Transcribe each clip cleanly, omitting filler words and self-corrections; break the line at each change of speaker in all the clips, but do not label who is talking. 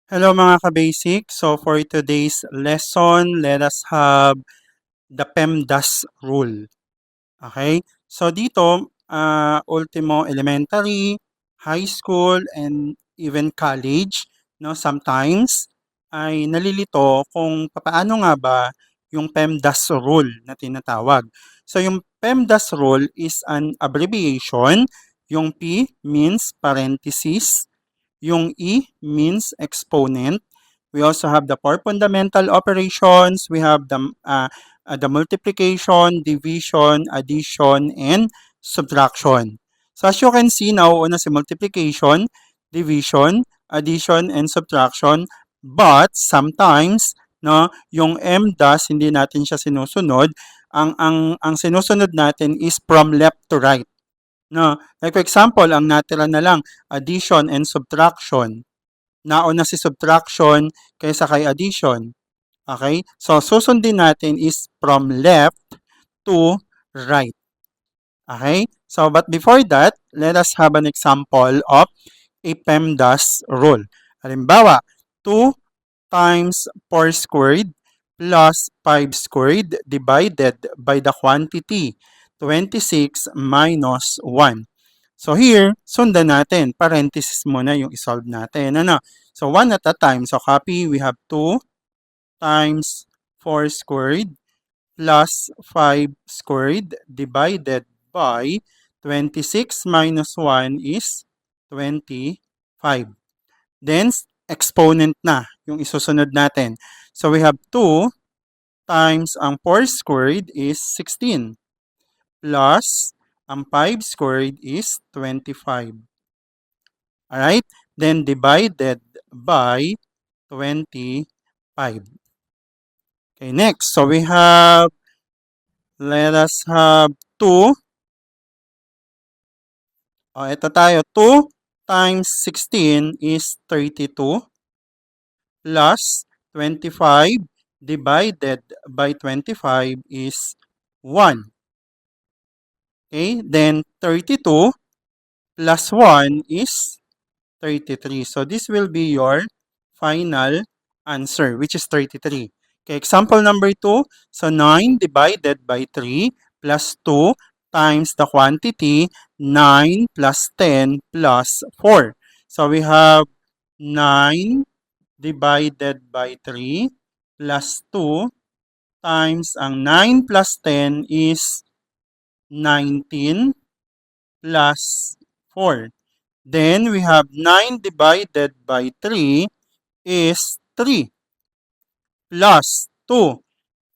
Hello mga ka-basic. So for today's lesson, let us have the PEMDAS rule. Okay? So dito, ultimo elementary, high school, and even college, no, sometimes ay nalilito kung paano nga ba yung PEMDAS rule na tinatawag. So yung PEMDAS rule is an abbreviation. Yung P means parenthesis, yung E means exponent. We also have the four fundamental operations. We have the multiplication, division, addition, and subtraction. So as you can see, nauuna si multiplication, division, addition, and subtraction. But sometimes, no, yung MDAS, hindi natin siya sinusunod. Ang sinusunod natin is from left to right. No, like for example, ang natira na lang addition and subtraction. Nauna si subtraction kaysa kay addition. Okay? So susundin natin is from left to right. Okay? So but before that, let us have an example of a PEMDAS rule. Halimbawa, 2 times 4 squared plus 5 squared divided by the quantity 26 minus 1. So here, sundan natin. Parenthesis muna yung isolve natin. Ano? So 1 at a time. So copy, we have 2 times 4 squared plus 5 squared divided by 26 minus 1 is 25. Then, exponent na yung isusunod natin. So we have 2 times ang 4 squared is 16 plus ang 5 squared is 25. Alright? Then divided by 25. Okay, next. So we have, let us have 2. Ito tayo. 2 times 16 is 32 plus 25 divided by 25 is 1. Okay, then 32 plus 1 is 33. So this will be your final answer, which is 33. Okay, example number 2. So 9 divided by 3 plus 2 times the quantity 9 plus 10 plus 4. So we have 9 divided by 3 plus 2 times ang 9 plus 10 is 19 plus 4. Then we have 9 divided by 3 is 3 plus 2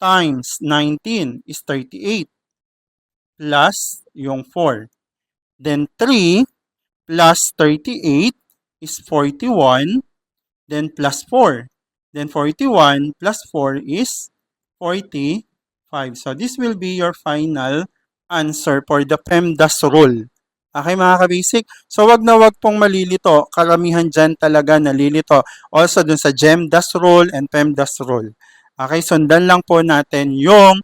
times 19 is 38 plus yung 4. Then 3 plus 38 is 41, then plus 4. Then 41 plus 4 is 45. So this will be your final answer for the PEMDAS rule. Okay mga ka-basic? So wag na wag pong malilito. Karamihan dyan talaga nalilito. Also dun sa GEMDAS rule and PEMDAS rule. Okay, sundan lang po natin yung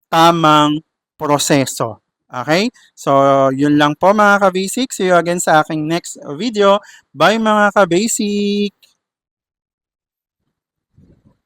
tamang proseso. Okay? So, yun lang po mga ka-basic. See you again sa aking next video. Bye mga ka-basic!